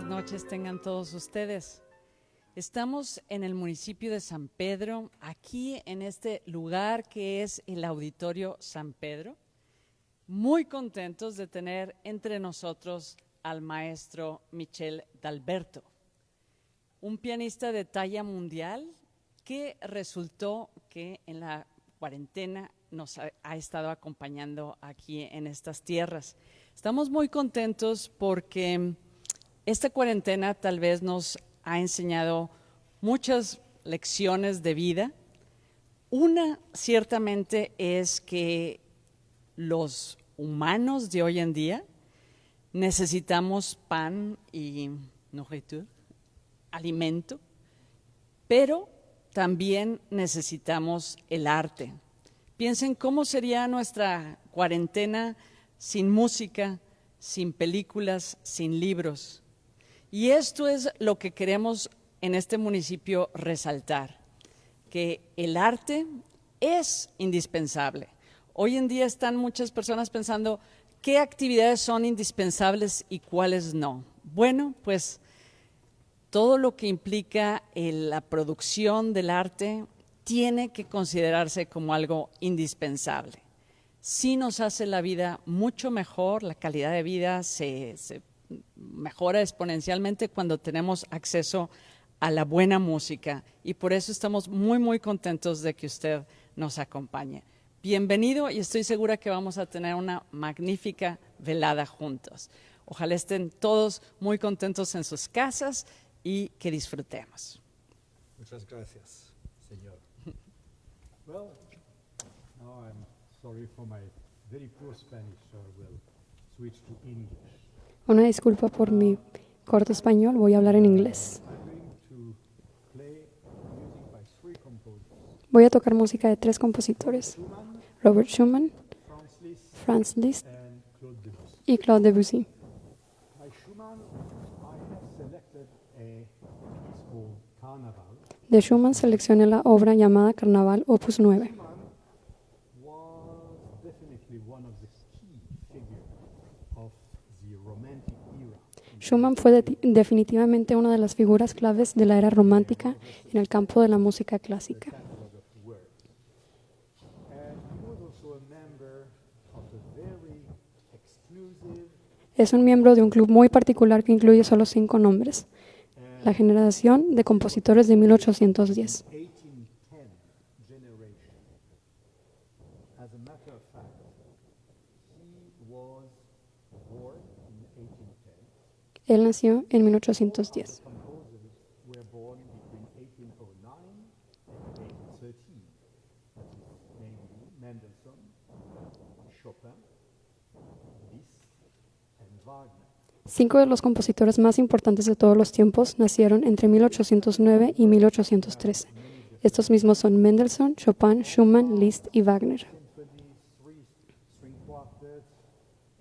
noches tengan todos ustedes. Estamos en el municipio de San Pedro, aquí en este lugar que es el Auditorio San Pedro. Muy contentos de tener entre nosotros al maestro Michel D'Alberto, un pianista de talla mundial que resultó que en la cuarentena nos ha estado acompañando aquí en estas tierras. Estamos muy contentos porque esta cuarentena tal vez nos ha enseñado muchas lecciones de vida. Una ciertamente es que los humanos de hoy en día necesitamos pan y nourriture, alimento, pero también necesitamos el arte. Piensen cómo sería nuestra cuarentena sin música, sin películas, sin libros. Y esto es lo que queremos en este municipio resaltar, que el arte es indispensable. Hoy en día están muchas personas pensando qué actividades son indispensables y cuáles no. Bueno, pues todo lo que implica la producción del arte tiene que considerarse como algo indispensable. Sí nos hace la vida mucho mejor, la calidad de vida se mejora exponencialmente cuando tenemos acceso a la buena música y por eso estamos muy contentos de que usted nos acompañe. Bienvenido y estoy segura que vamos a tener una magnífica velada juntos. Ojalá estén todos muy contentos en sus casas y que disfrutemos. Muchas gracias, señor. Well, now I'm sorry for my very poor Spanish, so I will switch to English. Una disculpa por mi corto español, voy a hablar en inglés. I'm going to play music by three composers. Voy a tocar música de tres compositores, Schumann, Robert Schumann, Franz Liszt, Franz Liszt and Claude Debussy. y Claude Debussy. By Schumann, I have selected a piece called Carnaval. De Schumann seleccioné la obra llamada Carnaval, opus 9. Schumann was definitely one of the key figures of the Romantic era. Schumann fue definitivamente una de las figuras claves de la era romántica en el campo de la música clásica. Catalog of works. And he was also a member of a very exclusive Es un miembro de un club muy particular que incluye solo 5 nombres, la generación de compositores de 1810. 1810 generation. As a matter of fact, he was born in 1810. Él nació en 1810. Composers were born between 1809 and 1813. That is namely Mendelssohn, Chopin, Liszt, and Wagner. 5 de los compositores más importantes de todos los tiempos nacieron entre 1809 y 1813. Estos mismos son Mendelssohn, Chopin, Schumann, Liszt y Wagner. Symphonies, string quartets,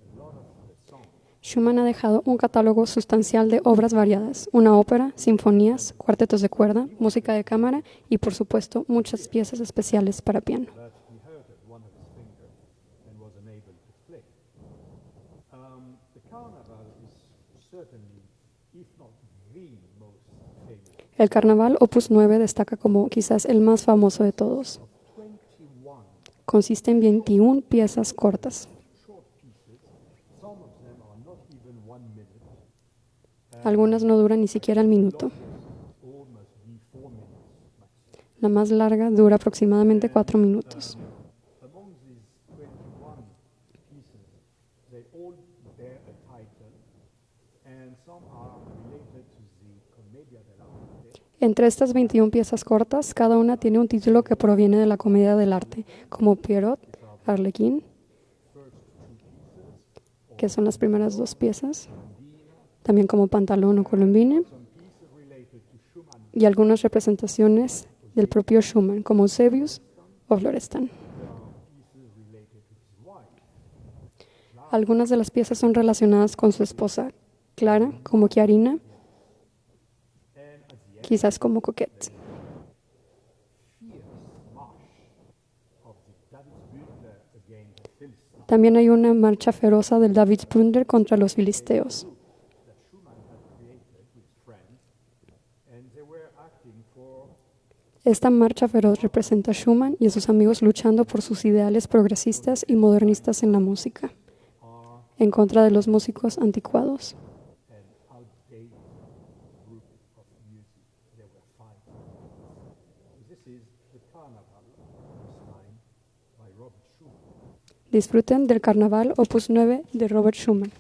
a lot of songs. Schumann ha dejado un catálogo sustancial de obras variadas, una ópera, sinfonías, cuartetos de cuerda, música de cámara y, por supuesto, muchas piezas especiales para piano. But he hurted one of his fingers and was unable to play. The Carnival is certainly, if not the most famous, El Carnaval, opus 9, destaca como quizás el más famoso de todos. of 21 Consiste en 21 piezas cortas. short pieces. Some of them are not even 1 minute. Algunas no duran ni siquiera el minuto. All must be 4 minutes maximum. La más larga dura aproximadamente 4 minutos. Among these 21 pieces, they all bear a title, and some are related to the Commedia dell'arte. Entre estas 21 piezas cortas, cada una tiene un título que proviene de la comedia del arte, como Pierrot, Arlequín, que son las primeras 2 piezas, también como Pantalón o Colombine, y algunas representaciones del propio Schumann, como Eusebius o Florestan. Algunas de las piezas son relacionadas con su esposa, Clara, como Chiarina, quizás como Coquette. También hay una marcha feroz del Davidsbündler contra los filisteos. and they were acting for Esta marcha feroz representa a Schumann y a sus amigos luchando por sus ideales progresistas y modernistas en la música, en contra de los músicos anticuados. an outdated group of music. They were fighting. This is the Carnaval, Opus 9, by Robert Schumann. Disfruten del Carnaval Opus 9 de Robert Schumann.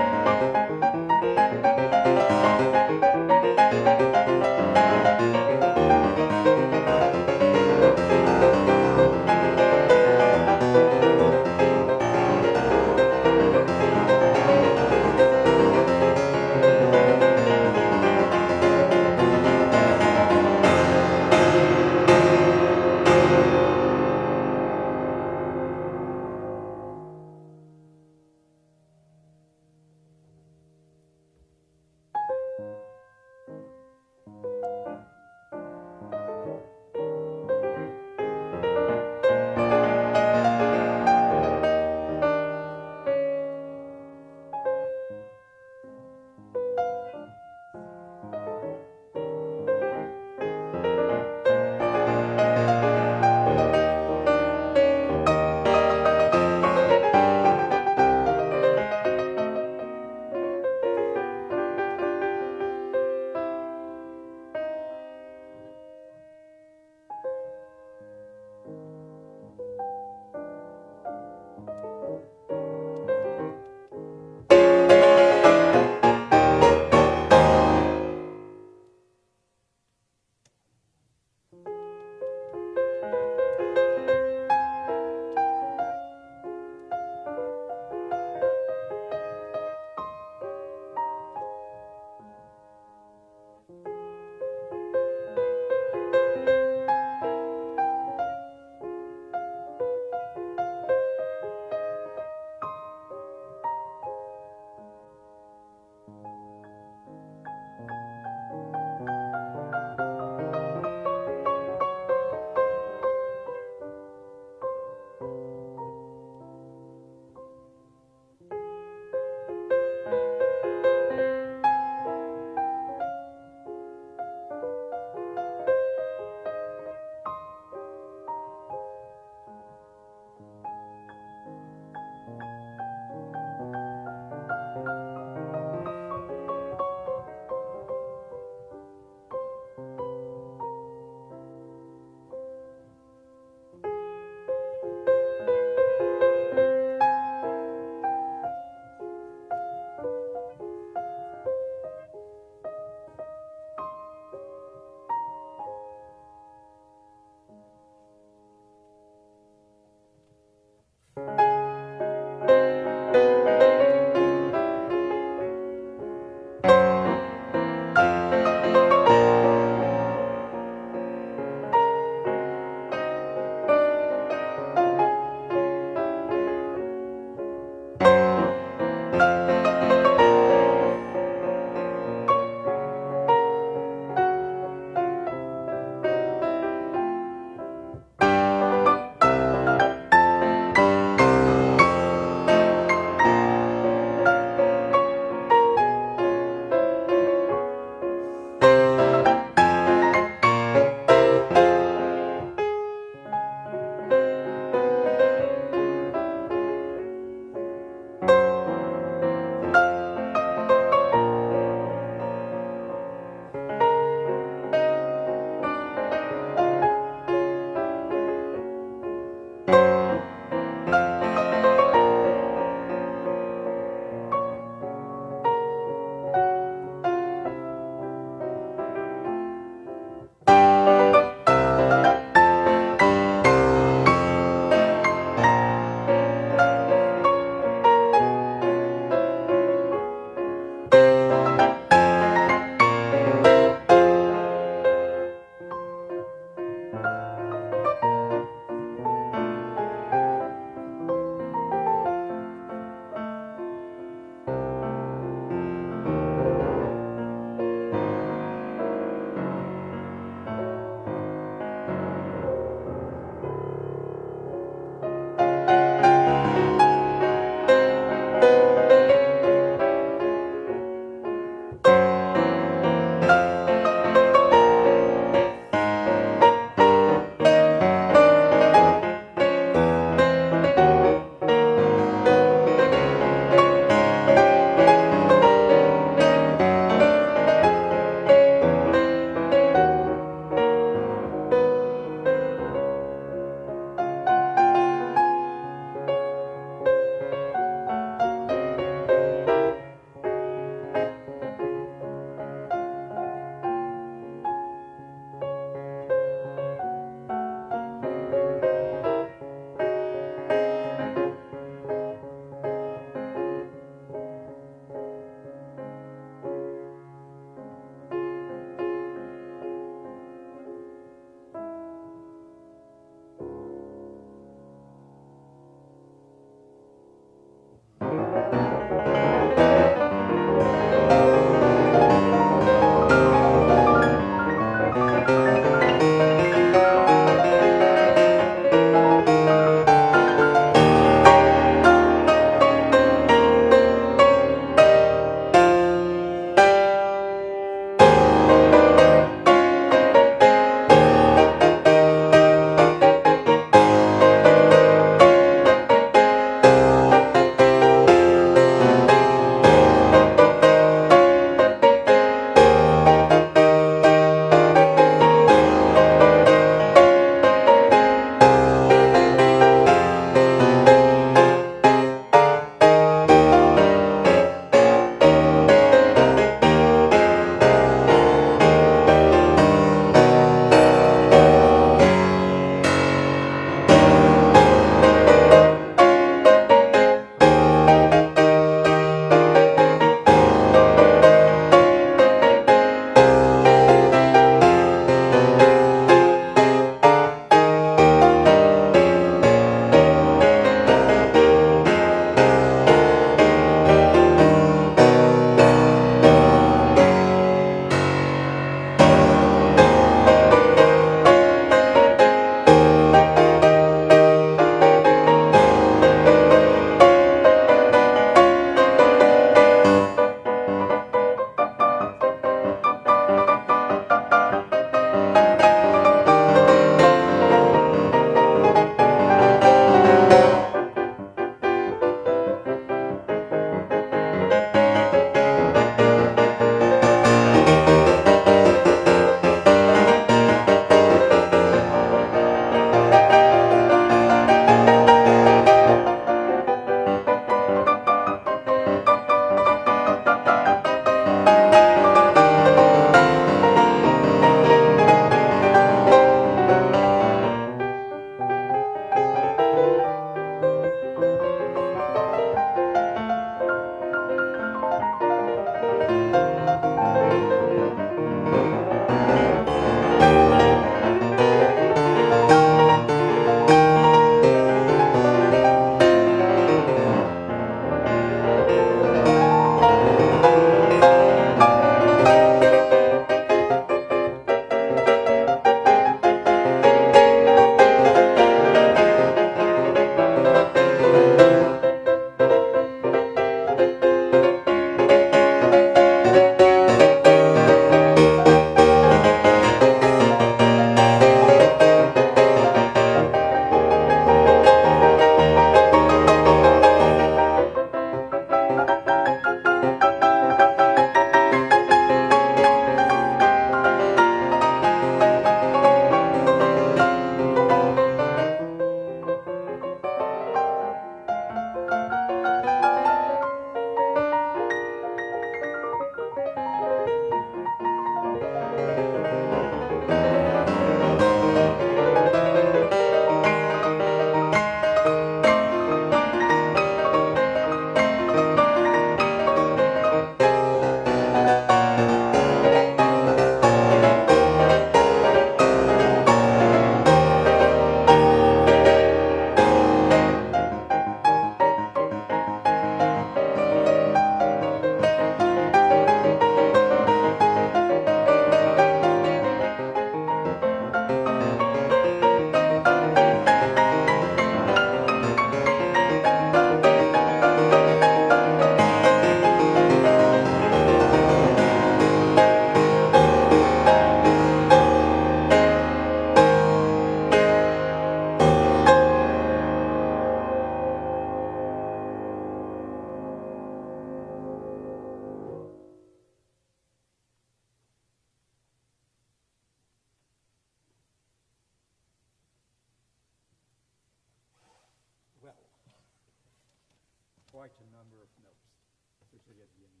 quite a number of notes, especially at the end.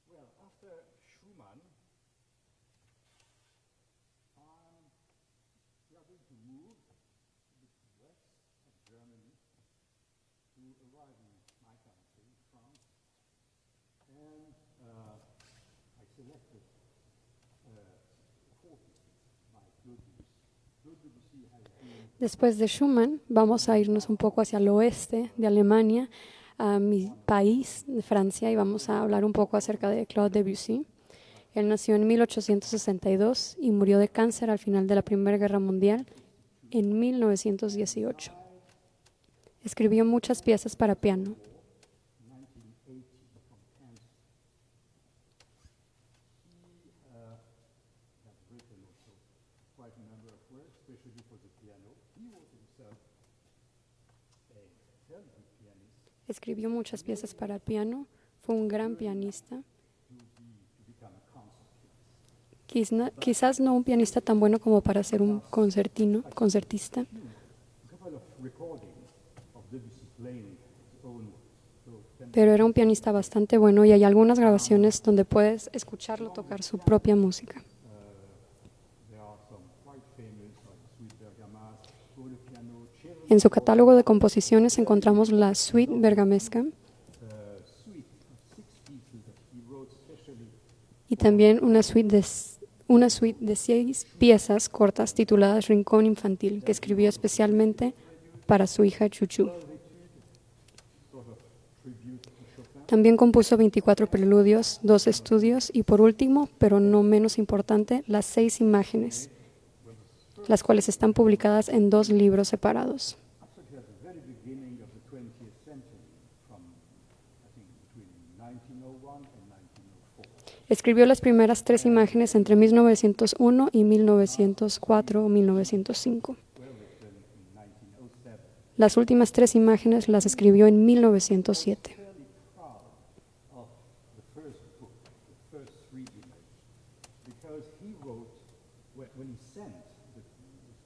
Well, after Schumann, we are going to move a bit west of Germany to arrive in my country, France, and I selected four pieces by Claude Debussy. Claude Debussy has been Después de Schumann, vamos a irnos un poco hacia el oeste de Alemania, a mi país, de Francia, y vamos a hablar un poco acerca de Claude Debussy. Él nació en 1862 y murió de cáncer al final de la Primera Guerra Mundial en 1918. Escribió muchas piezas para piano. 1980 from cancer. He has written also quite a number of works, especially for the piano. He was himself a very good pianist Escribió muchas piezas para piano. Fue un gran pianista. to become a concert pianist. Quizás no un pianista tan bueno como para ser un concertista, A couple of recordings of Debussy playing his own pero era un pianista bastante bueno y hay algunas grabaciones donde puedes escucharlo tocar su propia música. There are some quite famous, like Suite Bergamasque, for the piano, Cherubim, En su catálogo de composiciones encontramos la Suite Bergamesca suite of 6 pieces that he wrote specially y también una suite de 6 piezas cortas tituladas Rincón Infantil, que escribió especialmente para su hija Chuchu. sort of tribute to Chopin. También compuso 24 preludios, 2 estudios y por último, pero no menos importante, las 6 imágenes, las cuales están publicadas en 2 libros separados. Absolutely at the very beginning of the 20th century, from I think between 1901 and 1904. Escribió las primeras 3 imágenes entre 1901 y 1904 o 1905. Well written in 1907. Las últimas 3 imágenes las escribió en 1907. Fairly proud of the first book, the first 3 images, because he wrote when he sent this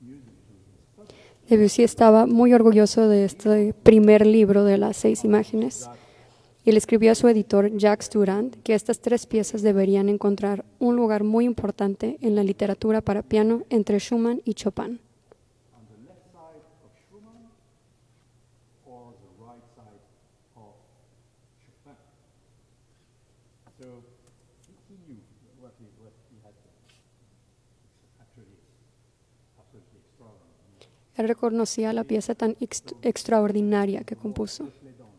music to his publisher. Debussy estaba muy orgulloso de este primer libro de las 6 imágenes y le escribió a su editor Jacques Durand que estas 3 piezas deberían encontrar un lugar muy importante en la literatura para piano entre Schumann y Chopin. On the left side of Schumann or the right side of Chopin. So he knew what he had done. It's actually absolutely extraordinary. Él reconocía la pieza tan extraordinaria que compuso. Especially down.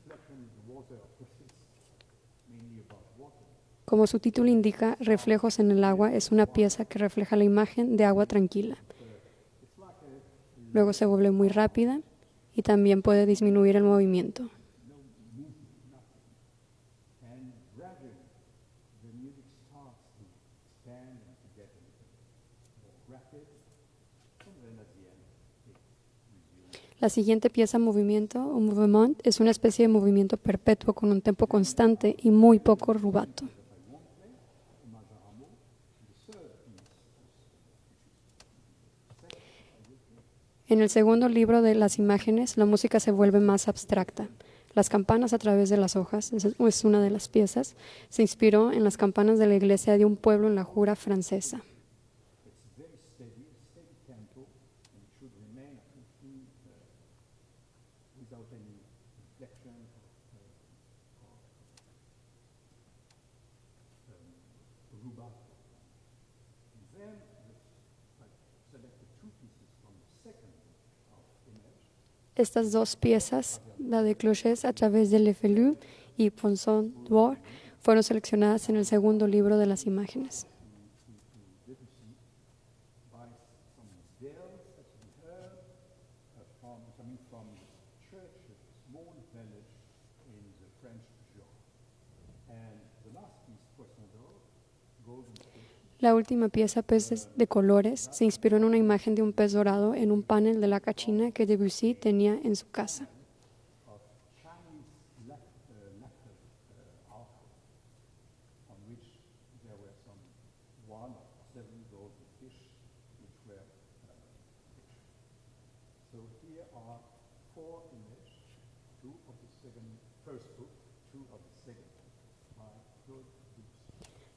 Reflection in the water, of course, it's mainly about water. Como su título indica, Reflejos en el agua es una pieza que refleja la imagen de agua tranquila. Luego se vuelve muy rápida y también puede disminuir el movimiento. And gradually, the music starts to expand and to get a little more rapid, and then at the end, it resumes. La siguiente pieza, Movimiento o Mouvement, es una especie de movimiento perpetuo con un tempo constante y muy poco rubato. En el segundo libro de las imágenes, la música se vuelve más abstracta. Las campanas a través de las hojas es una de las piezas. Se inspiró en las campanas de la iglesia de un pueblo en la Jura francesa. It's very steady tempo, and it should remain absolutely without any inflection or rubato. And then I selected 2 pieces from the second book of image. Estas 2 piezas, la de Cloches a través de Le Felu y Ponson d'Or, fueron seleccionadas en el segundo libro de las imágenes. Debussy by some bells that he heard coming from the church, a small village in the French Jura. And the last piece, Poisson d'Or, Golden Fish, La última pieza, Peces de colores, se inspiró en una imagen de un pez dorado en un panel de la cachina que Debussy tenía en su casa. of Chinese lacquer alcohol, on which there were some 1 or 7 golden fish, which were pictured. So here are 4 images two of the first book, two of the second by Claude Debussy.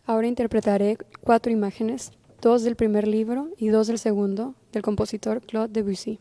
Ahora interpretaré 4 imágenes, 2 del primer libro y 2 del segundo, del compositor Claude Debussy.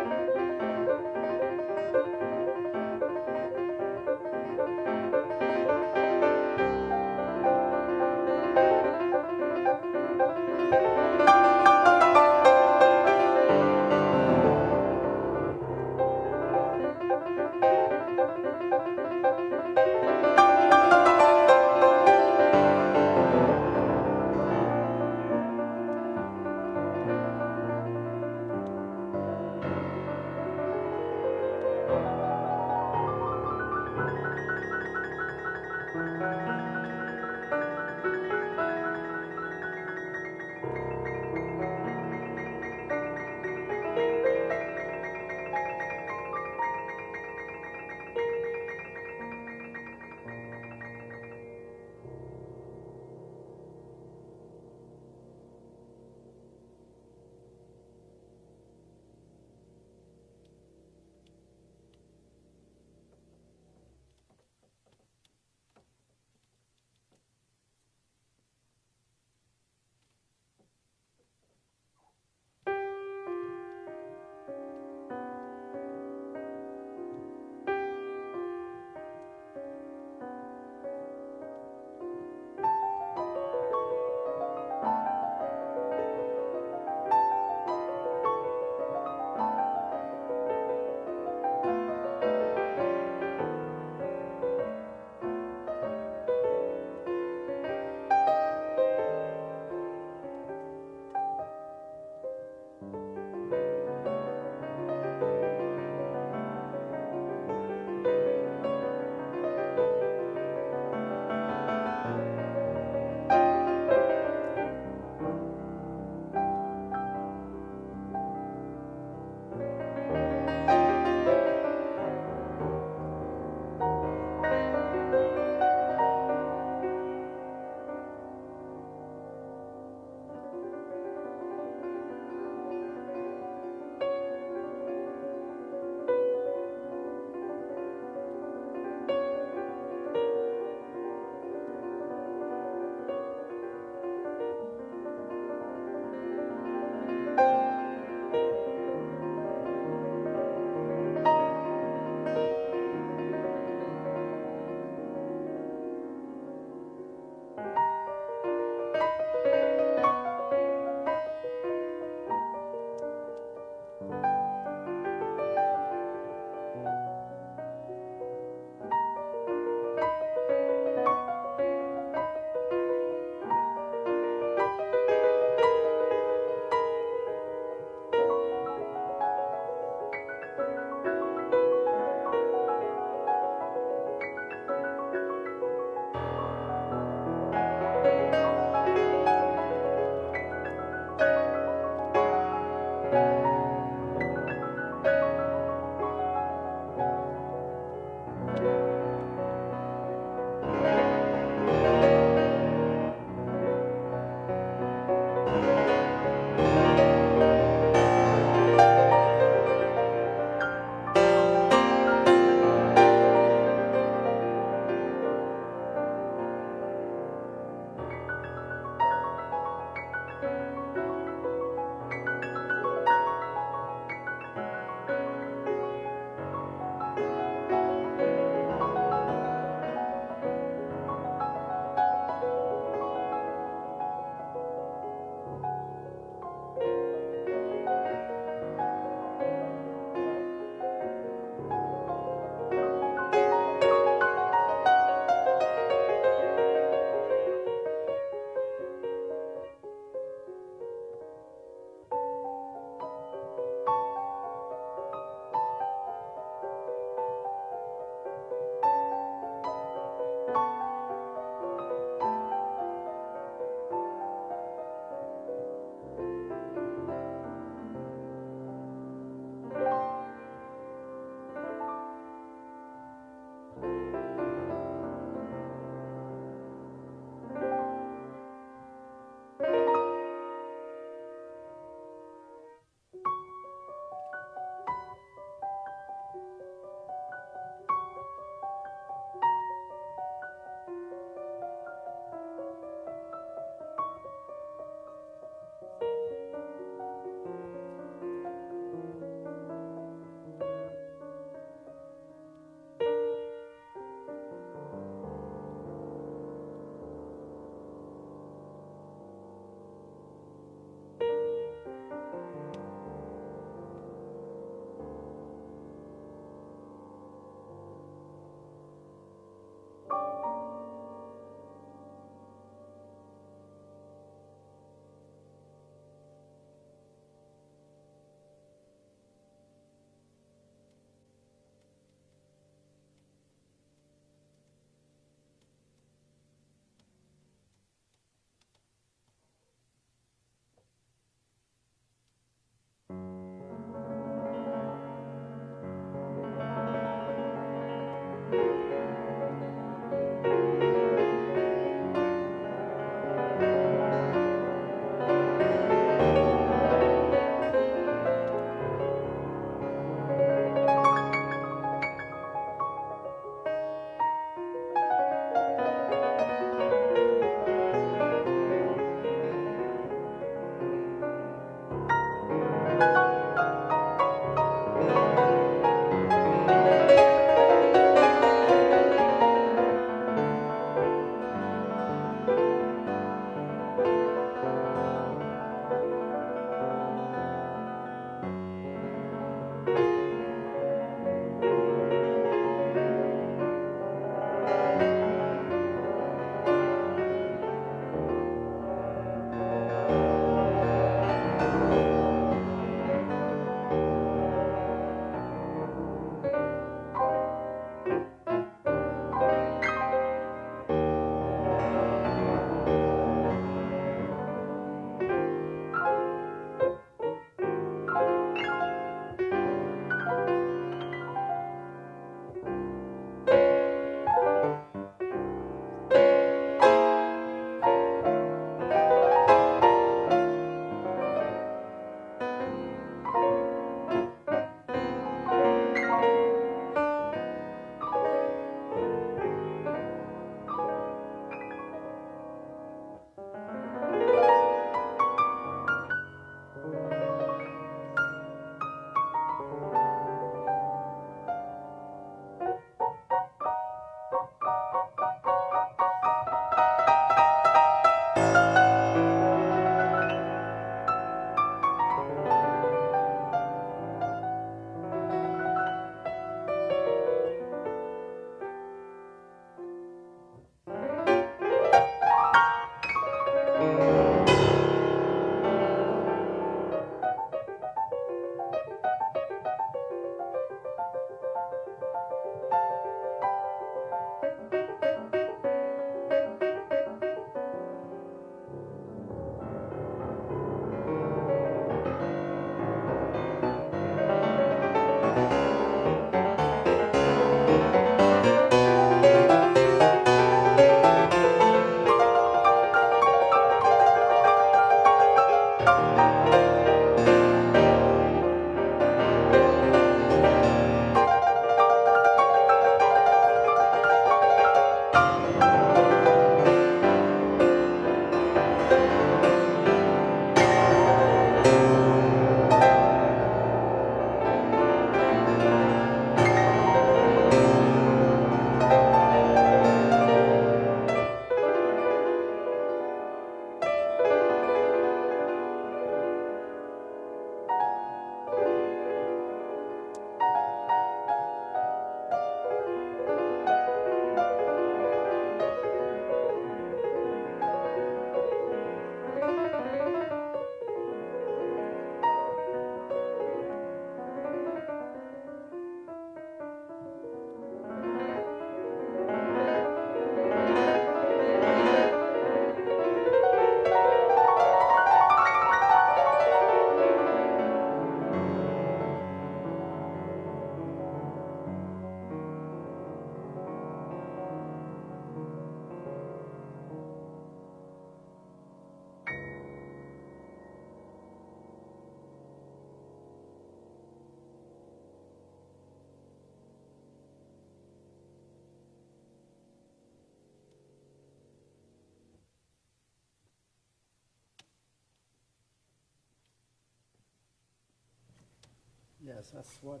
Yes, that's what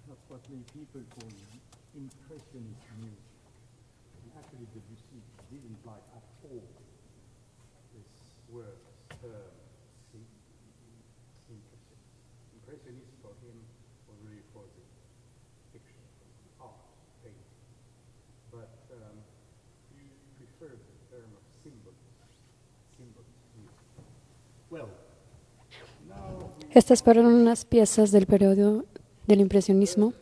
the people call impressionist music. And actually, Debussy didn't like at all this word, see, impressionist. Impressionist for him was really for the fiction, for the art, painting. But he preferred the term of symbols music. Well, now we Estas fueron unas piezas del periodo del impresionismo,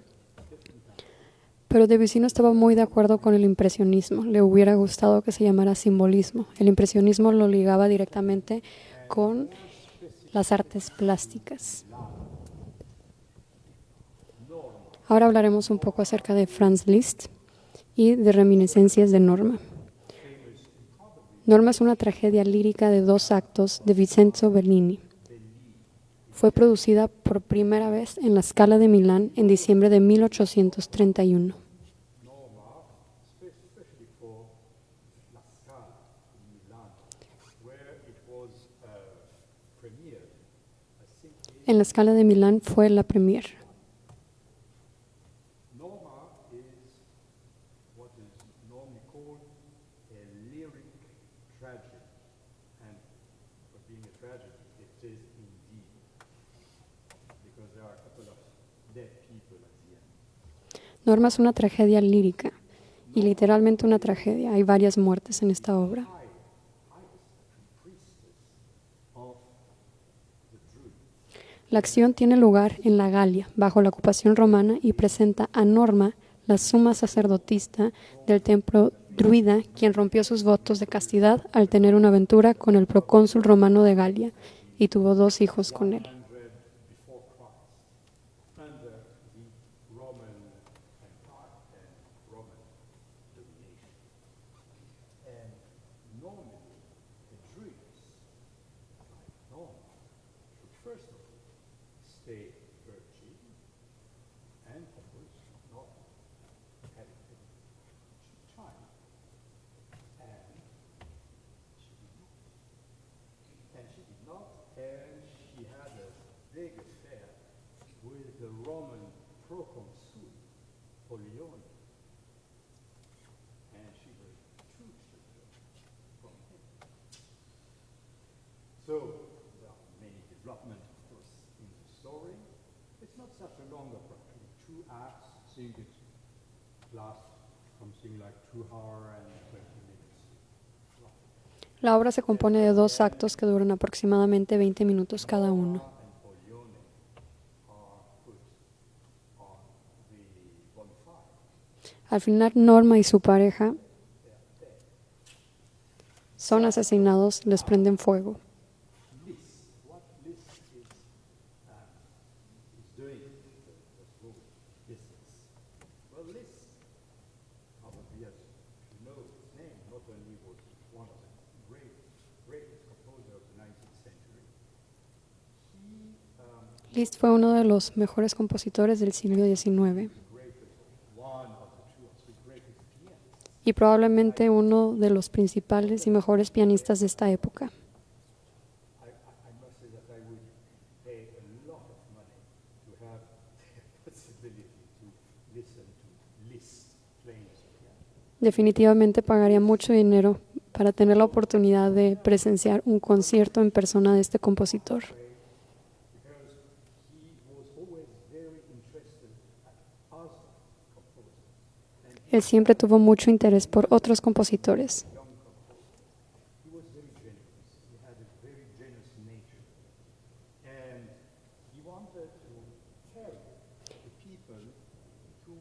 pero Debussy no estaba muy de acuerdo con el impresionismo. Le hubiera gustado que se llamara simbolismo. El impresionismo lo ligaba directamente con las artes plásticas. Ahora hablaremos un poco acerca de Franz Liszt y de reminiscencias de Norma. Norma es una tragedia lírica de 2 actos de Vincenzo Bellini. Fue producida por primera vez en la Scala de Milán en diciembre de 1831. Norma, especially for La Scala in Milan, where it was premiered. I think En la Scala de Milán fue la premier. Norma is what is normally called a lyric tragedy, and for being a tragedy, it is indeed, because there are a couple of dead people at the end. Norma es una tragedia lírica y literalmente una tragedia. Hay varias muertes en esta obra. La acción tiene lugar en la Galia, bajo la ocupación romana, y presenta a Norma, la suma sacerdotisa del templo druida, quien rompió sus votos de castidad al tener una aventura con el procónsul romano de Galia y tuvo 2 hijos con él. Before Christ, under the Roman Empire and Roman domination. And normally, the Druids, like Norma, should first of all stay virgin and, of course, not have a child. And she did not. And she did not, and she had a big affair with the Roman proconsul, Polione. And she was 2 children from him. So, there are many developments, of course, in the story. It's not such a long opera, 2 acts. I think it lasts something like 2 hours and 20 minutes. La obra se compone de 2 actos que duran aproximadamente 20 minutos cada uno. And Polione are put on the bonfire. Al final, Norma y su pareja son asesinados, les prenden fuego. What Liszt is doing, the whole business. Well, Liszt, probably as you know his name, not only was one of the greatest composers of the 19th century, he Liszt fue uno de los mejores compositores del siglo XIX one of the 2 or 3 greatest pianists. y probablemente uno de los principales y mejores pianistas de esta época. I must say that I would pay a lot of money to have the possibility to listen to Liszt playing the piano. Definitivamente pagaría mucho dinero para tener la oportunidad de presenciar un concierto en persona de este compositor. Because he was always very interested at other composers. Él siempre tuvo mucho interés por otros compositores. He was very generous. He had a very generous nature. And he wanted to help the people to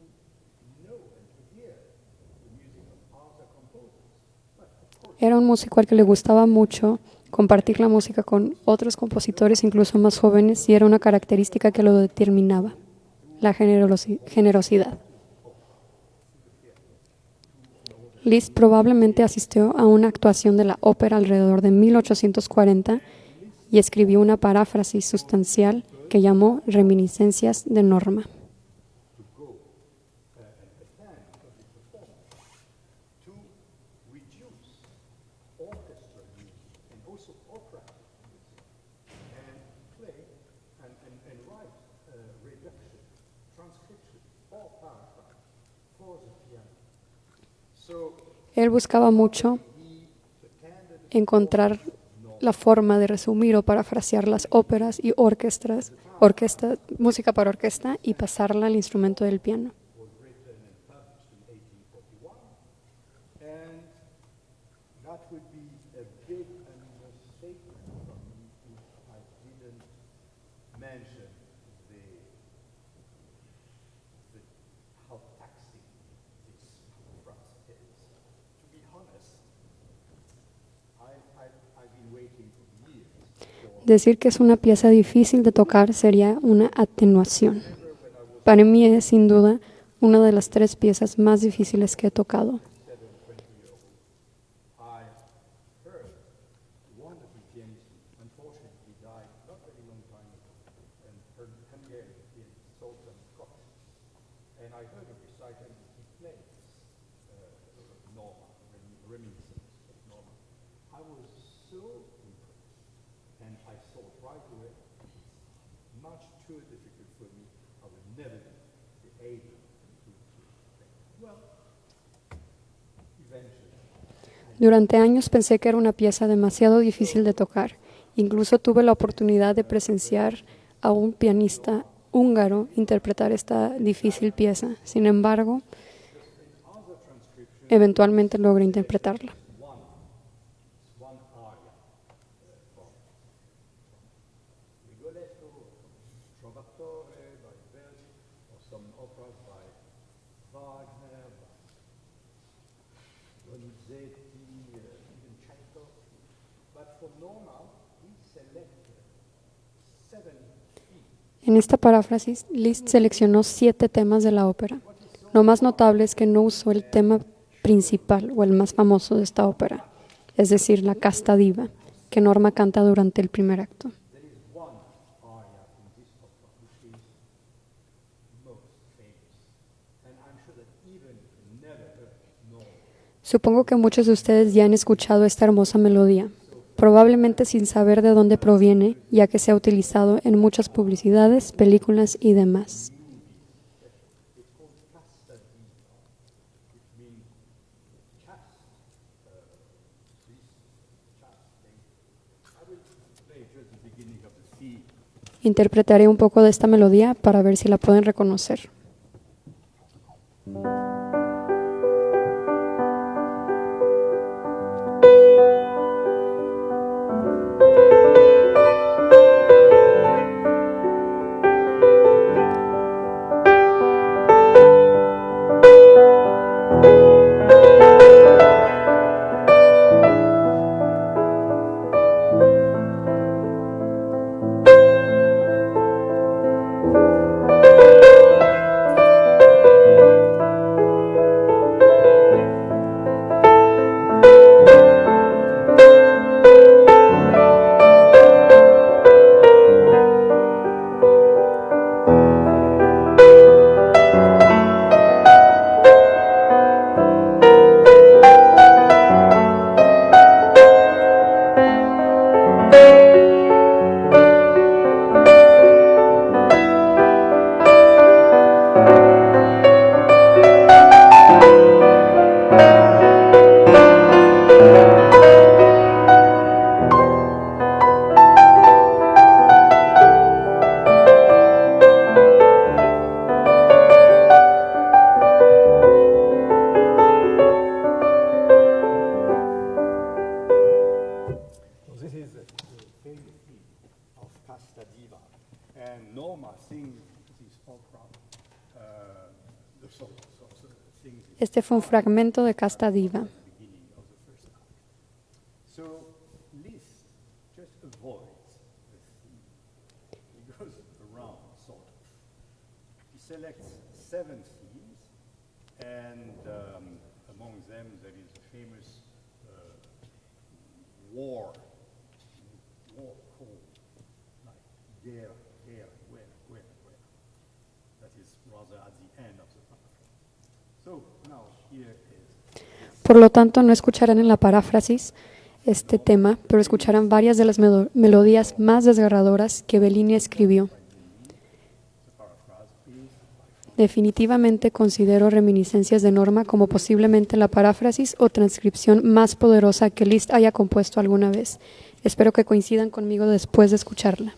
know and to hear the music of other composers. But of course, Era un músico al que le gustaba mucho compartir la música con otros compositores, incluso más jóvenes, y era una característica que lo determinaba, la generosidad. Liszt probablemente asistió a una actuación de la ópera alrededor de 1840 y escribió una paráfrasis sustancial que llamó Reminiscencias de Norma. to reduce orchestral music and also operatic music and play and write Él buscaba mucho encontrar la forma de resumir o parafrasear las óperas y música para orquesta y pasarla al instrumento del piano. was written and published in 1841, and that would be a big understatement from me if I didn't mention how taxing this process is. To be honest, I've been waiting for years for Decir que es una pieza difícil de tocar sería una atenuación. Para mí es sin duda una de las 3 piezas más difíciles que he tocado. 7-20-year-old. I heard one of the pianists who unfortunately died not very long time ago, and her Hungarian pianist, Zoltán Koch. And I heard a recital that he played Norma, reminiscence of Norma. I was so impressed, and I thought right away, it's much too difficult for me. I will never be able to play. Well, eventually. Durante años pensé que era una pieza demasiado difícil de tocar. Incluso tuve la oportunidad de presenciar a un pianista húngaro interpretar esta difícil pieza. Sin embargo, eventualmente logré interpretarla. One aria from Rigoletto, from Trovatore by Verdi, or some operas by Wagner, by Donizetti, even Tchaikovsky. But for Norma, we selected 7 themes. En esta paráfrasis, Liszt seleccionó 7 temas de la ópera. Lo más notable es que no usó el tema principal o el más famoso de esta ópera, es decir, la Casta Diva, que Norma canta durante el primer acto. There is one aria in this opera which is most famous, and I'm sure that even if you never heard Norma, Supongo que muchos de ustedes ya han escuchado esta hermosa melodía, probablemente sin saber de dónde proviene, ya que se ha utilizado en muchas publicidades, películas y demás. it's called Casta Diva, which means chaste, chaste lady. I will play just the beginning of the theme. Interpretaré un poco de esta melodía para ver si la pueden reconocer. So this is the famous theme of Casta Diva, and Norma sings this opera. Sings it Este fue un fragmento de Casta Diva. at the beginning of the first act. So Liszt just avoids the theme. He goes around, sort of. He selects 7 themes, and among them there is a famous war call, like there, where. That is rather at the end of the paragraph. So now here is Por lo tanto, no escucharán en la paráfrasis este tema, pero escucharán varias de las melodías más desgarradoras que Bellini escribió. the paraphrase is Definitivamente considero reminiscencias de Norma como posiblemente la paráfrasis o transcripción más poderosa que Liszt haya compuesto alguna vez. Espero que coincidan conmigo después de escucharla.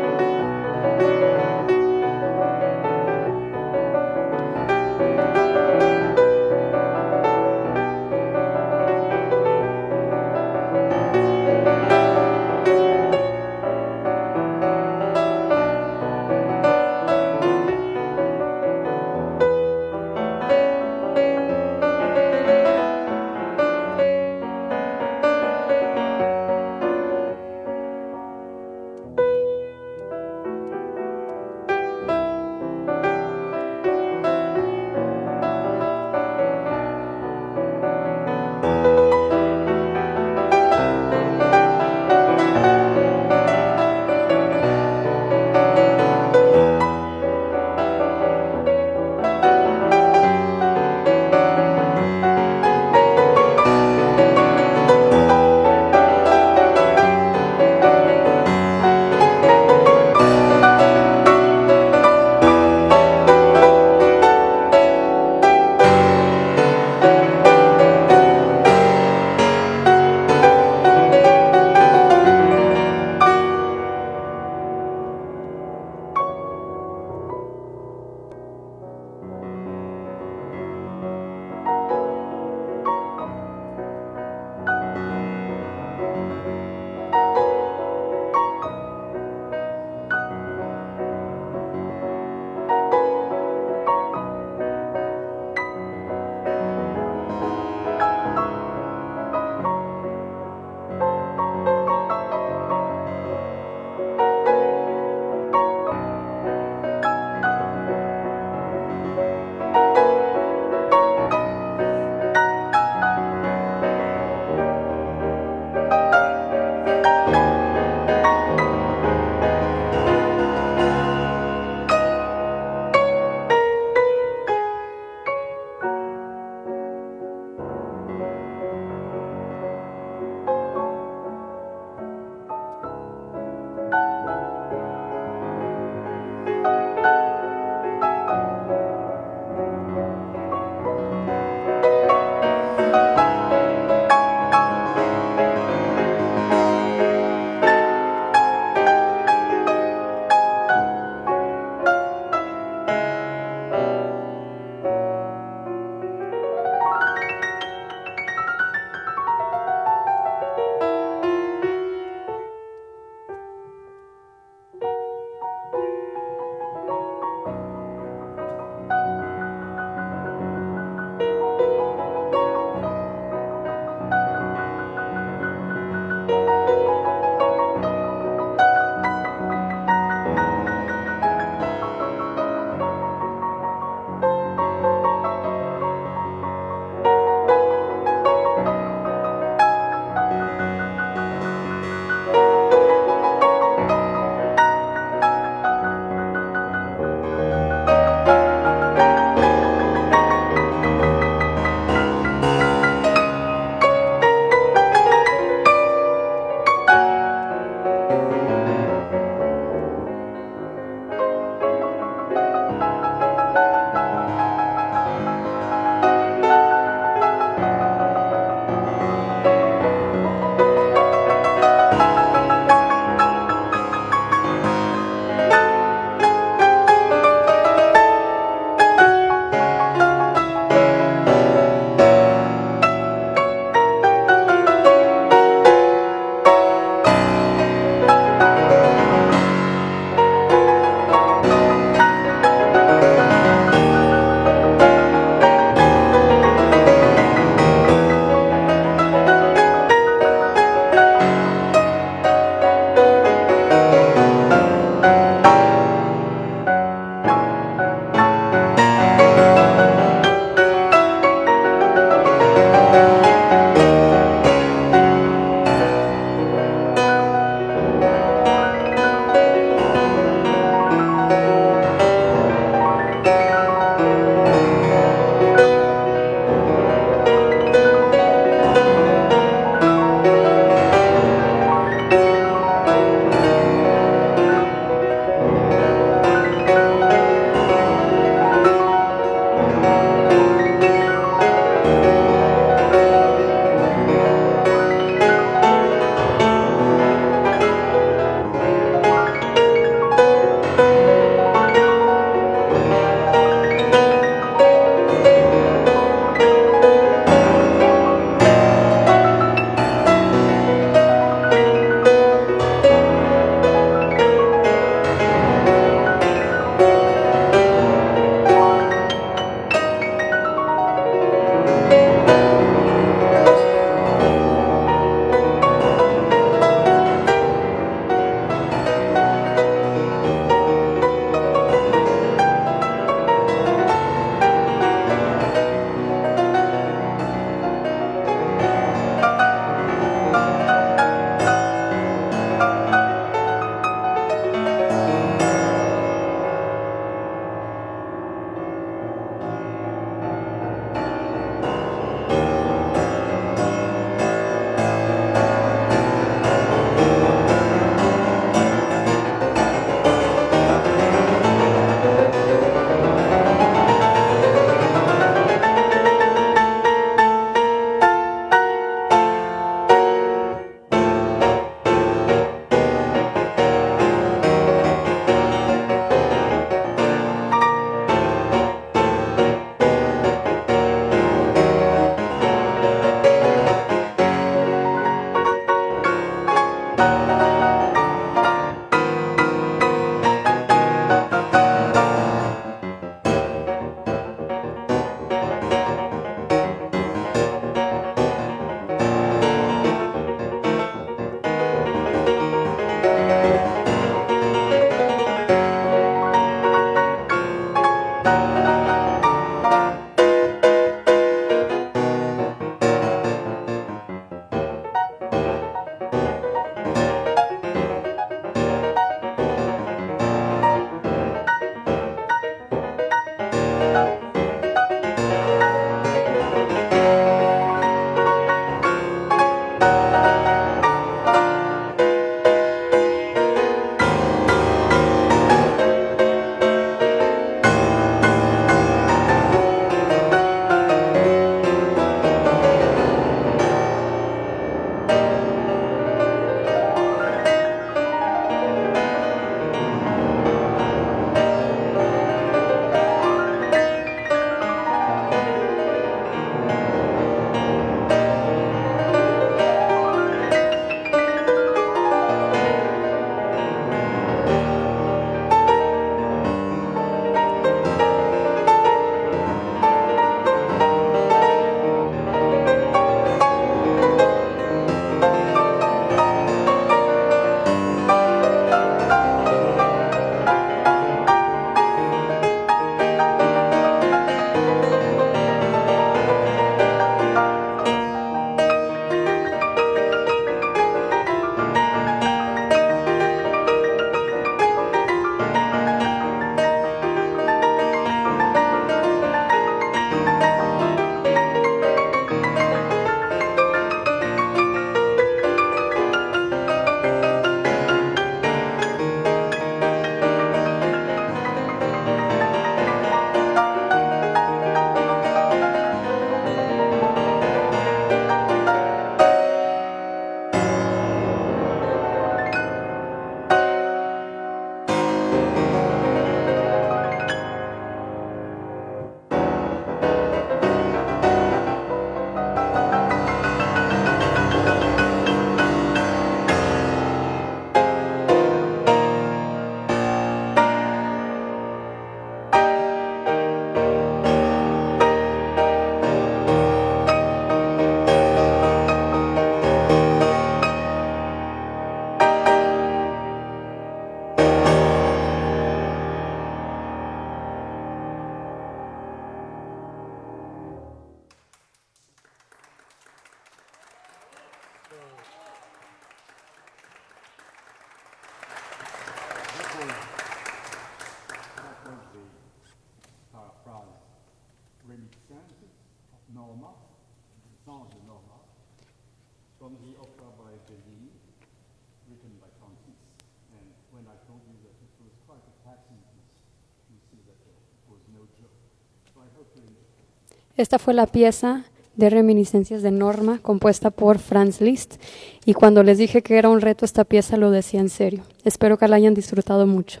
Esta fue la pieza de reminiscencias de Norma, compuesta por Franz Liszt. Y cuando les dije que era un reto esta pieza, lo decía en serio. Espero que la hayan disfrutado mucho.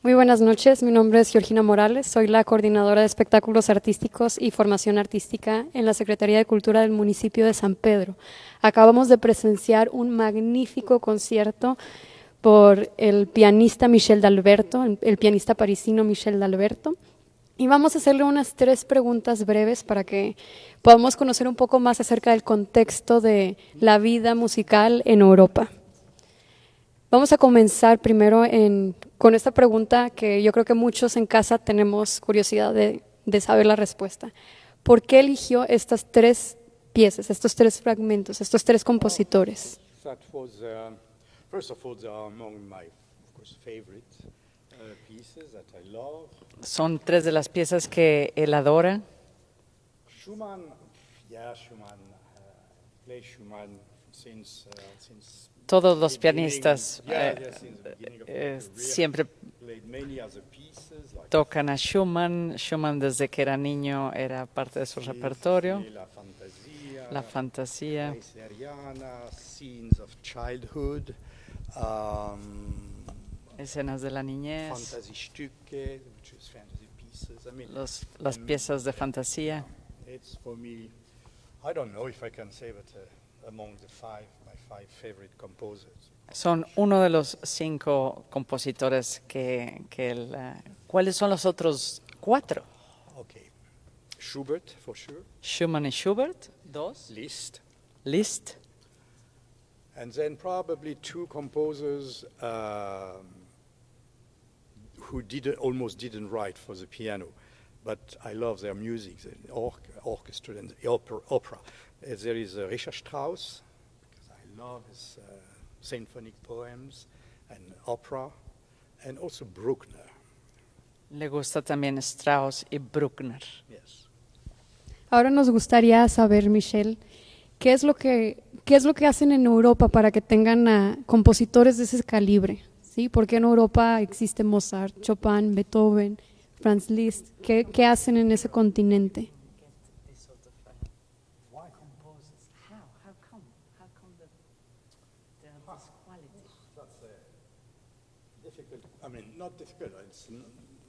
Muy buenas noches, mi nombre es Georgina Morales, soy la coordinadora de espectáculos artísticos y formación artística en la Secretaría de Cultura del municipio de San Pedro. Acabamos de presenciar un magnífico concierto por el pianista Michel d'Alberto, el pianista parisino Michel d'Alberto. Y vamos a hacerle unas 3 preguntas breves para que podamos conocer un poco más acerca del contexto de la vida musical en Europa. Vamos a comenzar primero con esta pregunta que yo creo que muchos en casa tenemos curiosidad de saber la respuesta. ¿Por qué eligió estas 3 piezas, estos 3 fragmentos, estos 3 compositores? That was, first of all, they are among my, of course, favorite pieces that I love. Son 3 de las piezas que él adora. Schumann, play Schumann since Todos los the pianistas beginning. Since the beginning of my career. siempre Played many other pieces like tocan a Schumann. Schumann desde que era niño era parte de su repertorio. La Fantasia, La fantasía, Kaiseriana, scenes of childhood, escenas de la niñez, Fantasiestücke, which is fantasy pieces. I mean, las piezas de fantasía. it's for me, I don't know if I can say, but among my 5 favorite composers. Son uno de los 5 compositores que él... ¿Cuáles son los otros 4? Okay, Schubert for sure, Schumann y Schubert, 2. Liszt, Liszt, and then probably 2 composers who almost didn't write for the piano, but I love their music, the orchestra and the opera. There is Richard Strauss, because I love his symphonic poems and opera, and also Bruckner. le gusta también Strauss y Bruckner. Yes. Ahora nos gustaría saber, Michel, ¿qué es lo que hacen en Europa para que tengan a compositores de ese calibre? ¿Sí? ¿Por qué en Europa existe Mozart, Chopin, Beethoven, Franz Liszt? ¿Qué hacen en ese continente? Difficult. I mean, not difficult. It's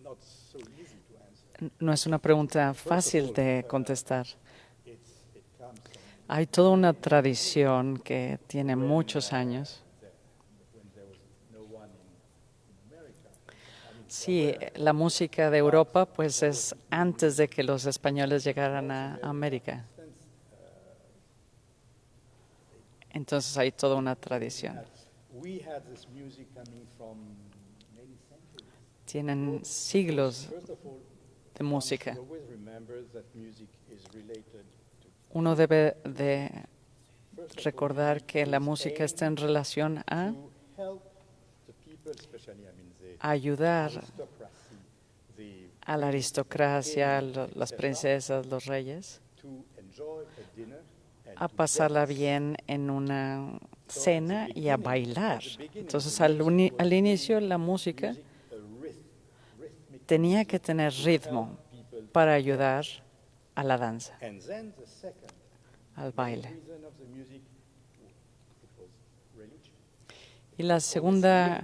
not so easy to answer. No es una pregunta fácil de contestar. It comes from Hay toda una tradición que tiene muchos años. when there was no one in America. Sí, la música de Europa pues es antes de que los españoles llegaran a América. Entonces hay toda una tradición. We had this music coming from many centuries. Tienen siglos First of all, de música. always remember that music is related to Uno debe de recordar que la música está en relación a to help the people, especially the ayudar aristocracy, a la aristocracia, las princesas, los reyes, to enjoy a dinner and a to pasarla dance. bien en una cena y a bailar. Entonces al inicio la música Music, a rhythmic, tenía que tener ritmo para ayudar a la danza, and then the second al baile. reason of the music, it was religion. Y la segunda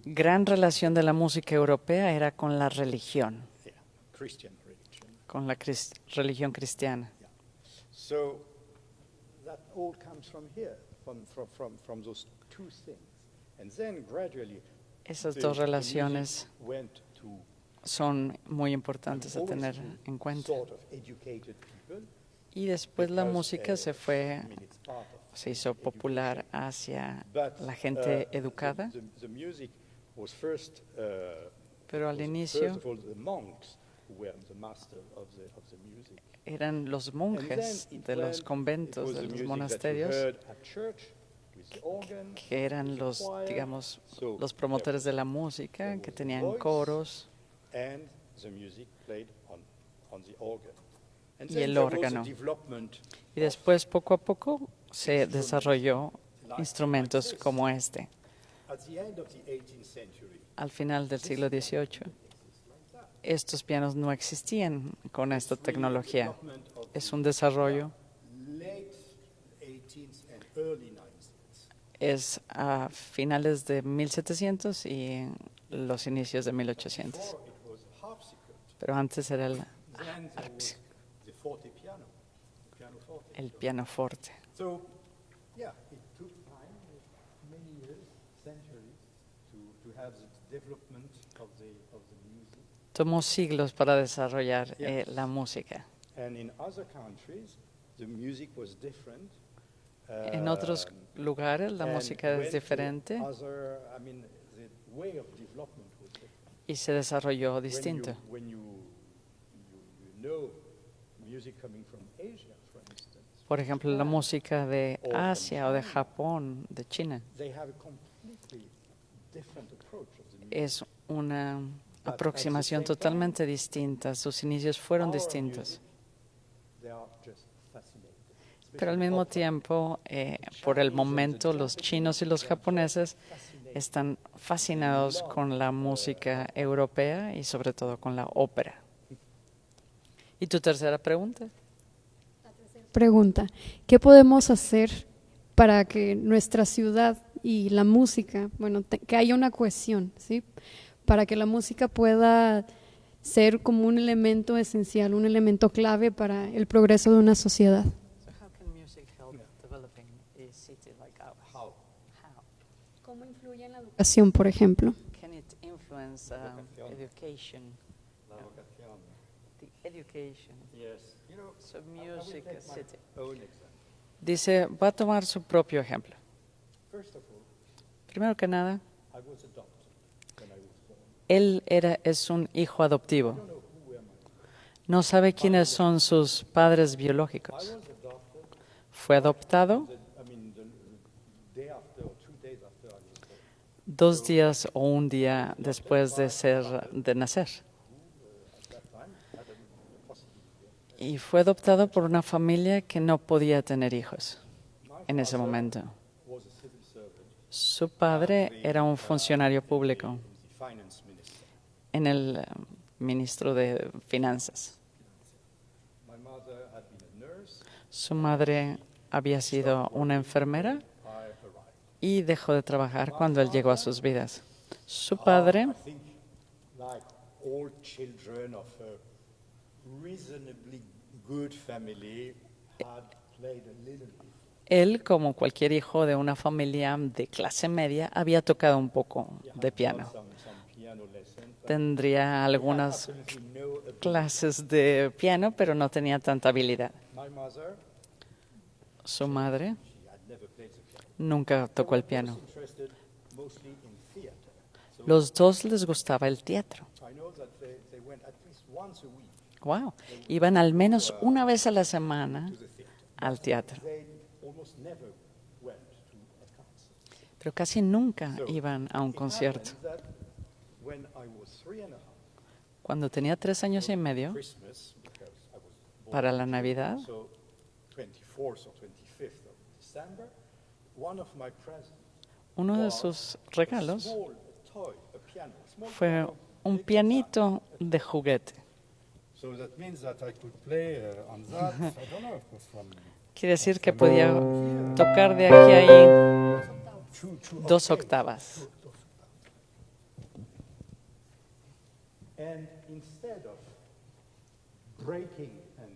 gran relación de la música europea era con la religión, Yeah, Christian religion. con la religión cristiana. So that all comes from here, from those 2 things. And then gradually Esas the- dos the music relaciones went to son muy importantes a always tener to en cuenta. sort of educated people. Y después la because, música se fue, I mean, it's part of se hizo popular hacia But, la gente the- educada, the music was first, pero al was inicio first of all the monks who were the master of the music. eran los And monjes then it de los went- conventos, it was de the los music that you monasterios, heard at church with the organ, que eran with the los, choir, digamos, so los promotores de la música, que was the tenían voice, coros and the music played on the organ. And y then el there was a órgano. development Y después, poco a poco, se desarrolló instrumentos como este. at the end of the 18th century. Al final del siglo XVIII, estos pianos no existían con esta It's really tecnología. development of Es un desarrollo, late 18th and early 19th. es a finales de 1700 y los inicios de 1800. Before it was harpsichord. Pero antes era Then there was the forte piano, pianoforte. el pianoforte. So, yeah, it took time, many years, centuries, to have the development of the music. Tomó siglos para desarrollar Yes. la música. And in other countries, the music was different. En otros lugares la and música went es to diferente other, I mean, the way of development was different. y se desarrolló distinto. When you know music coming from Asia, for instance, Por ejemplo, la música de O from Asia o de China. Japón, de China, they have a completely different approach of the music. es una at the aproximación same time, totalmente distinta. Sus inicios fueron Our distintos. music, they are just fascinating. Pero al Especially mismo opera. tiempo, por el momento, los chinos y los japoneses están fascinados con la música europea y sobre todo con la ópera. ¿Y tu tercera pregunta? Pregunta, ¿qué podemos hacer para que nuestra ciudad y la música, bueno, que haya una cohesión, ¿sí? Para que la música pueda ser como un elemento esencial, un elemento clave para el progreso de una sociedad. How? ¿Cómo influye en la educación, por ejemplo? Can it influence education? La vocación. The education. Yes. You know, So I will music take as my city. own example. Dice, va a tomar su propio ejemplo. First of all, Primero que nada, I was adopted when I was born. él es un hijo adoptivo. I don't know who were my No sabe quiénes son sus padres I biológicos. was adopted, Fue adoptado the day after or 2 days after I was born. 2 días o un día después de nacer. At that time, had a possibility. Y fue adoptado por una familia que no podía tener hijos My en ese father momento. was a civil servant Su padre era un funcionario público in the finance ministry. en el ministro de Finanzas. My mother had been a nurse Su madre había sido una enfermera when I arrived. y dejó de trabajar cuando él llegó a sus vidas. Su padre, I think, like all children of a reasonably good family, had played a little bit. él, como cualquier hijo de una familia de clase media, había tocado un poco de piano. Some piano lessons. But Tendría algunas absolutely no ability. clases de piano, pero no tenía tanta habilidad. My mother, Su madre she had never played the piano. nunca tocó el They piano. were interested mostly in theater. So Los dos les gustaba el teatro. I know that they went at least once a week Wow. Iban al menos una vez a la semana to the theater. al teatro, They almost never went to a concert. pero casi nunca So, iban a un it concierto. happened that when I was 3 and a half, Cuando tenía 3 años y medio, Christmas, because I was born para la Navidad, so 24th or 25th of December, one of my presents uno de was sus a regalos small toy, a piano, a small fue piano, un big pianito de juguete. So that means that I could play on that. I don't know, it was from Quiere decir que podía tocar de aquí a ahí two 2 octavas. And instead of breaking and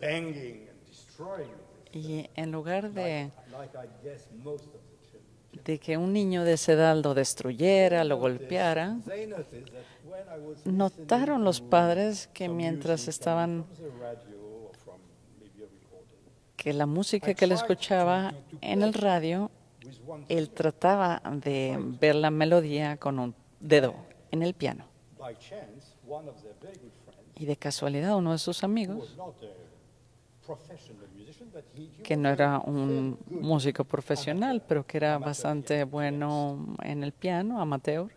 banging and destroying this, Y en lugar like I guess most of the children, de que un niño de esa edad lo destruyera, lo golpeara, they noticed that when I was notaron los padres que mientras estaban, from the radio or from maybe a recorder, que la música que él escuchaba en el radio, with one él trataba de ver la melodía con un dedo en el piano. by chance, one of their very good friends, Y de casualidad uno de sus who amigos, was not a professional musician, but he que was no a era very un good músico profesional, pero que era amateur bastante pianist. bueno en el piano, amateur,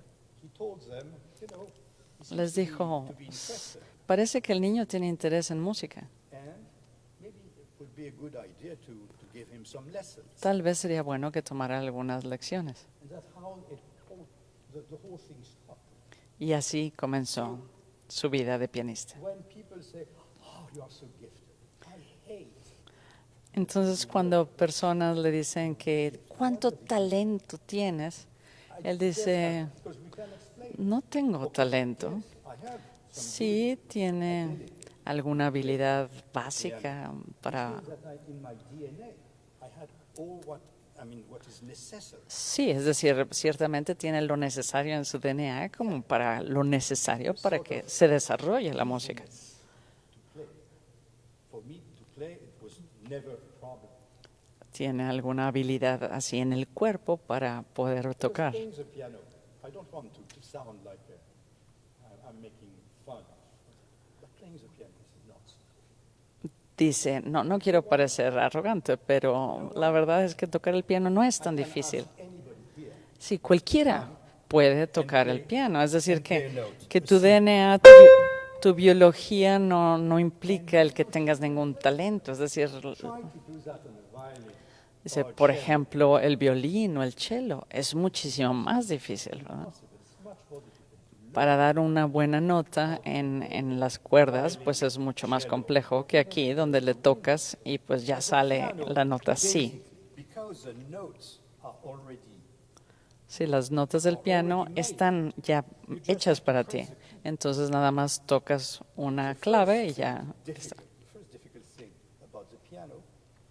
He told them, you know, he seems les to be- dijo, to be interested, parece que el niño tiene interés en música. and maybe it would be a good idea to give him some lessons. Tal vez sería bueno que tomara algunas lecciones. And that's how the whole thing started. Y así comenzó. su vida de pianista. When people say, "Oh, you are so gifted," I hate. Entonces, cuando personas le dicen que cuánto talento tienes, él dice, Because we can explain. no tengo talento. I have Sí, tiene alguna habilidad básica para... that in my DNA, I had all what is necessary. Sí, es decir, ciertamente tiene lo necesario en su DNA como para lo necesario para que se desarrolle la música. To play. For me to play, it was never a problem. Tiene alguna habilidad así en el cuerpo para poder tocar. Playing the piano, I don't want to sound like I'm making fun, but playing the piano is not. Dice, no quiero parecer arrogante, pero la verdad es que tocar el piano no es tan difícil. Sí, cualquiera puede tocar el piano. Es decir, que tu DNA, tu biología no implica el que tengas ningún talento. Es decir, Try to do that on a violin. dice, por ejemplo, el violín o el cello es muchísimo más difícil, ¿verdad? Para dar una buena nota en las cuerdas, pues es mucho más complejo que aquí, donde le tocas y pues ya sale la nota sí. Because the notes are already. Sí, las notas del piano están ya hechas para ti. Entonces nada más tocas una clave y ya está. The first difficult thing about the piano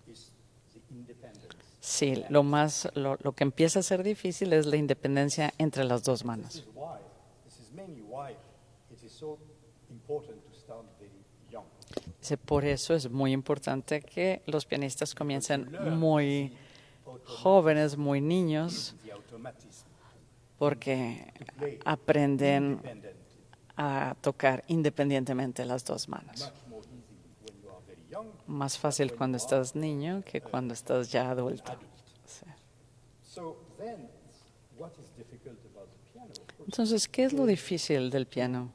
is the independence. Sí, lo que empieza a ser difícil es la independencia entre las dos manos. This is mainly why it is so important to start very young. Dice, por eso es muy importante que los pianistas comiencen muy jóvenes, muy niños, The automatism, porque aprenden independent, a tocar independientemente las dos manos. much more easy when you are very young. Más fácil cuando estás niño que cuando estás ya adulto. Sí. So then, what is difficult about the piano? Of course, Entonces, ¿qué es lo difícil del piano?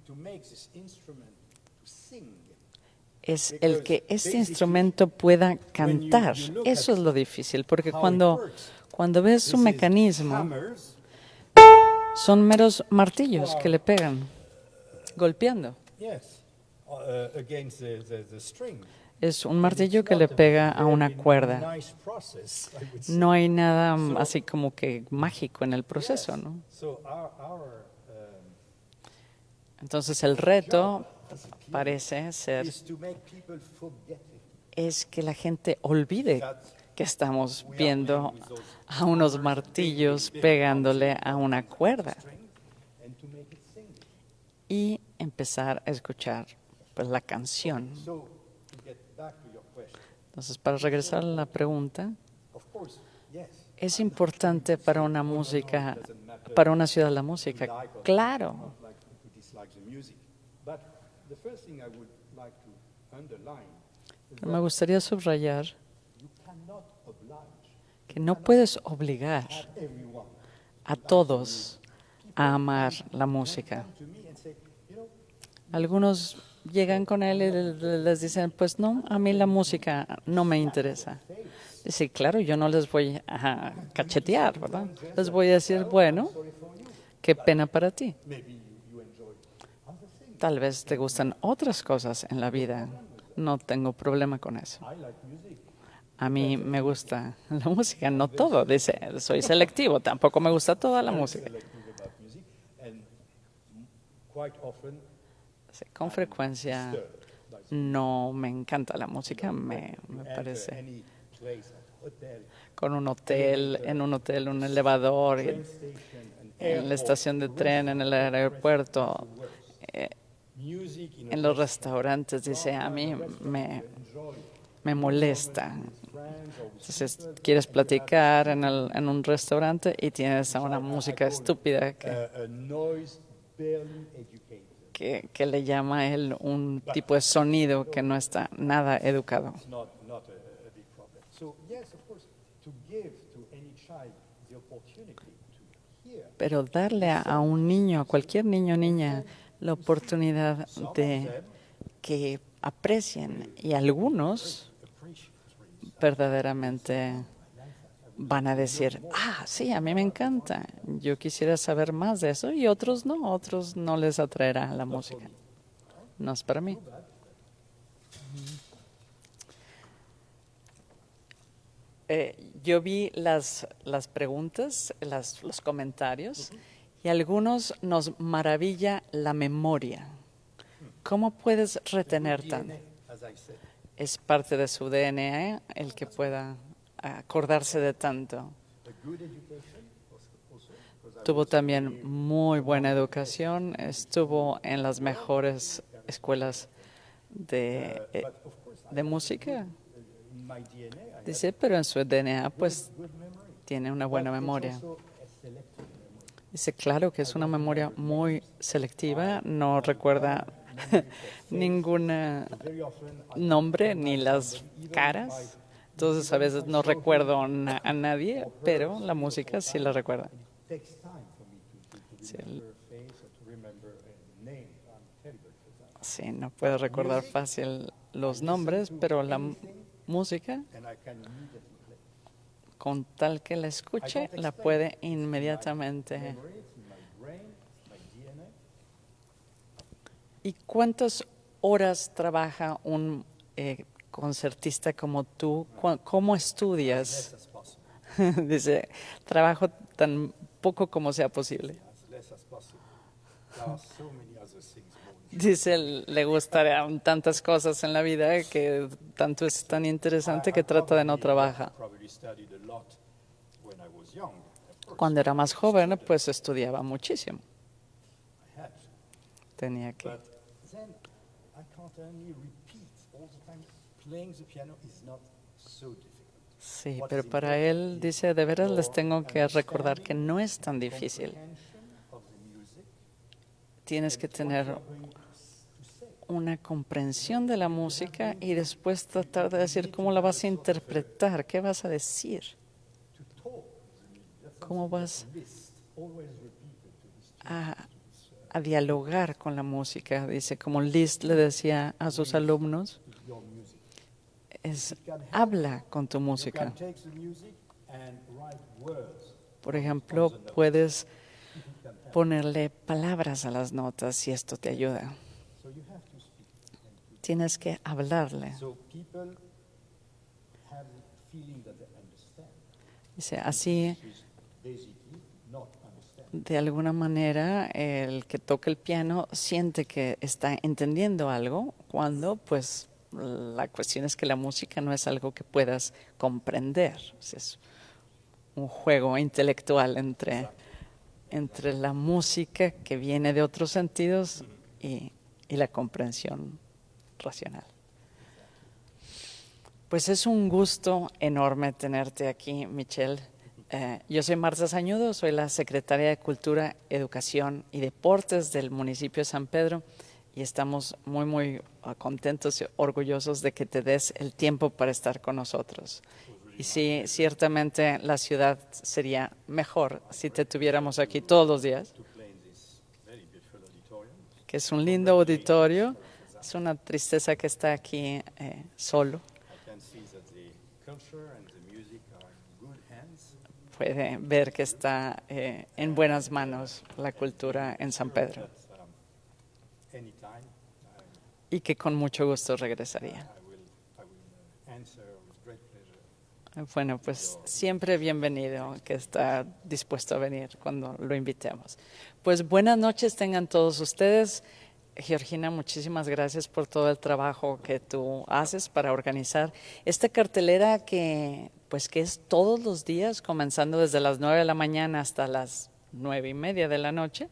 to make this instrument to sing. Es el que este instrumento pueda cantar. Eso es lo difícil, porque cuando ves su mecanismo, Hammers, son meros martillos que le pegan, golpeando. yes, against the string. Es un martillo que le pega a una cuerda. Nice process, I would say. No hay nada así como que mágico en el proceso, ¿no? So Entonces el reto parece ser is to make people forget es que la gente olvide que estamos viendo a unos martillos pegándole a una cuerda and to make it sing. y empezar a escuchar pues la canción. So to get back to your question, Entonces, para regresar a la pregunta, of course, yes. ¿es importante para una música, para una ciudad la música? Claro. Like to dislike the music, but the first thing I would like to underline is Me gustaría subrayar you cannot oblige que no puedes obligar everyone a todos a amar la música. to me and say, you know, Algunos llegan con él y les dicen, pues no, a mí la música no me interesa. Dice, claro, yo no les voy a cachetear, ¿verdad? Les voy a decir, bueno, qué pena para ti. maybe you enjoy other things. Tal vez te gustan otras cosas en la vida. No tengo problema con eso. I like music. A mí me gusta la música, no todo. Dice, soy selectivo, tampoco me gusta toda la música. Selective about music, and quite often Sí, con frecuencia no me encanta la música, me parece. any place, hotel, Con un hotel, un elevador, train station, and en la estación de tren, en el aeropuerto, music in en los restaurantes, dice, a mí me molesta. Entonces, quieres platicar en un restaurante y tienes a una música estúpida a noise barely educated. que le llama a él un tipo de sonido que no está nada educado. It's not a big problem. So yes, of course, to give to any child the opportunity to hear. Pero darle a un niño, a cualquier niño o niña, la oportunidad de que aprecien y algunos Appreciate really. verdaderamente van a decir, sí, a mí me encanta, yo quisiera saber más de eso, y otros no les atraerá la música. No es para mí. Yo vi las preguntas, los comentarios, y algunos nos maravilla la memoria. ¿Cómo puedes retener tanto? Es parte de su DNA el que pueda acordarse de tanto. Tuvo también muy buena educación, estuvo en las mejores escuelas de música. Dice, pero en su DNA pues tiene una buena memoria. Dice, claro que es una memoria muy selectiva, no recuerda ningún nombre ni las caras. Entonces a veces no recuerdo a nadie, pero la música sí la recuerda. Sí, no puedo recordar fácil los nombres, pero la música, con tal que la escuche, la puede inmediatamente. ¿Y cuántas horas trabaja un concertista como tú? ¿Cómo estudias? Dice, trabajo tan poco como sea posible. Dice, le gustarían tantas cosas en la vida que tanto es tan interesante que trata de no trabajar. Cuando era más joven, pues estudiaba muchísimo. Tenía que. Sí, pero para él, dice, de veras les tengo que recordar que no es tan difícil. Tienes que tener una comprensión de la música y después tratar de decir cómo la vas a interpretar, qué vas a decir, cómo vas a dialogar con la música. Dice, como Liszt le decía a sus alumnos, habla con tu música. Por ejemplo, puedes ponerle palabras a las notas y esto te ayuda. Tienes que hablarle. Dice, así, de alguna manera, el que toca el piano siente que está entendiendo algo, cuando, pues, la cuestión es que la música no es algo que puedas comprender. Es un juego intelectual entre la música que viene de otros sentidos y la comprensión racional. Pues es un gusto enorme tenerte aquí, Michelle. Yo soy Marta Sañudo, soy la secretaria de Cultura, Educación y Deportes del municipio de San Pedro, y estamos muy, muy contentos y orgullosos de que te des el tiempo para estar con nosotros. Y sí, ciertamente la ciudad sería mejor si te tuviéramos aquí todos los días, que es un lindo auditorio. Es una tristeza que está aquí solo. Puede ver que está en buenas manos la cultura en San Pedro. Y que con mucho gusto regresaría. Bueno, pues siempre bienvenido, que está dispuesto a venir cuando lo invitemos. Pues buenas noches tengan todos ustedes. Georgina, muchísimas gracias por todo el trabajo que tú haces para organizar esta cartelera que es todos los días, comenzando desde las 9 de la mañana hasta las 9:30 de la noche.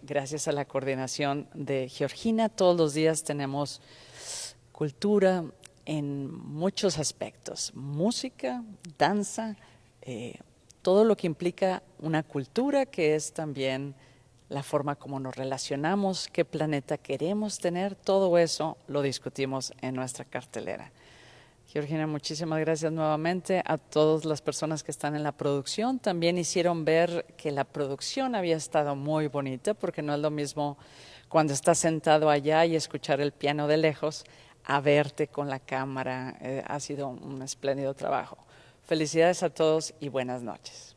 Gracias a la coordinación de Georgina, todos los días tenemos cultura en muchos aspectos, música, danza, todo lo que implica una cultura, que es también la forma como nos relacionamos, qué planeta queremos tener, todo eso lo discutimos en nuestra cartelera. Georgina, muchísimas gracias nuevamente a todas las personas que están en la producción. También hicieron ver que la producción había estado muy bonita, porque no es lo mismo cuando estás sentado allá y escuchar el piano de lejos, a verte con la cámara. Ha sido un espléndido trabajo. Felicidades a todos y buenas noches.